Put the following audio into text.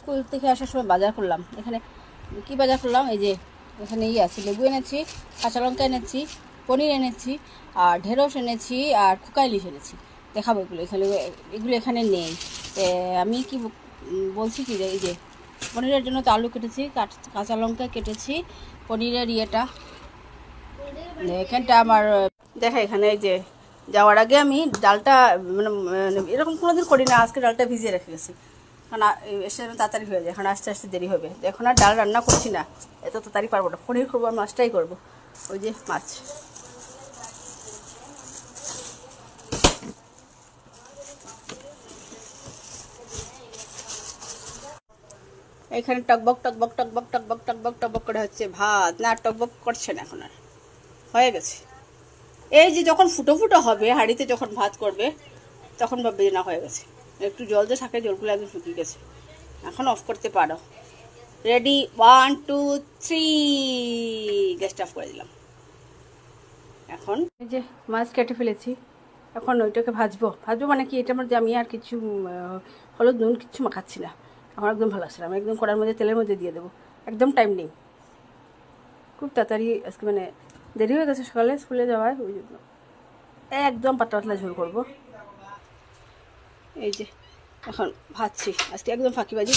School থেকে আসার সময় বাজার করলাম। এখানে কি বাজার করলাম, এই যে এখানে আছে, লেবু এনেছি, কাঁচা লঙ্কা এনেছি, পনির এনেছি, আর ঢেঁড়স এনেছি, আর খোকা ইলিশ এনেছি। দেখাবো এগুলো এখানে নেই। আমি কি বলছি কি যে এই যে পনিরের জন্য তো আলু কেটেছি, কাঁচা লঙ্কা কেটেছি, পনিরের ইয়েটা এখানটা আমার দেখা। এখানে এই যে যাওয়ার আগে আমি ডালটা মানে এরকম কোনোদিন করি না, আজকে ডালটা ভিজিয়ে রেখে গেছি, কারণ এসে তাড়াতাড়ি হয়ে যায়, এখন আস্তে আস্তে দেরি হবে। এখন আর ডাল রান্না করছি না, এত তাড়াতাড়ি পারবো না। পনির করবো আর মাছটাই করবো। ওই যে মাছ, এখানে টকবক টকবক টকবক টকবক টকবক টকবক করে হচ্ছে ভাত, না টকবক করছে না, এখন আর হয়ে গেছে। এই যে যখন ফুটো ফুটো হবে হাঁড়িতে, যখন ভাত করবে তখন ভাববে যে না হয়ে গেছে। একটু জল যে থাকে, জলগুলো একদম শুকিয়ে গেছে, এখন অফ করতে পারো। রেডি, 1 2 3, গ্যাসটা অফ করে দিলাম। এখন এই যে মাছ কেটে ফেলেছি, এখন ওইটাকে ভাজবো মানে কি, এটার মধ্যে আমি আর কিছু হলুদ নুন কিচ্ছু মাখাচ্ছি না। আমার একদম ভালো আসছে, আমি একদম কড়ার মধ্যে তেলের মধ্যে দিয়ে দেবো, একদম টাইম নেই, খুব তাড়াতাড়ি আজকে, মানে দেরি হয়ে গেছে সকালে স্কুলে যাওয়ায়, ওই জন্য একদম পাতলা পাতলা ঝোল করবো। এই যে এখন ভাজছি, আজকে একদম ফাঁকিবাজি।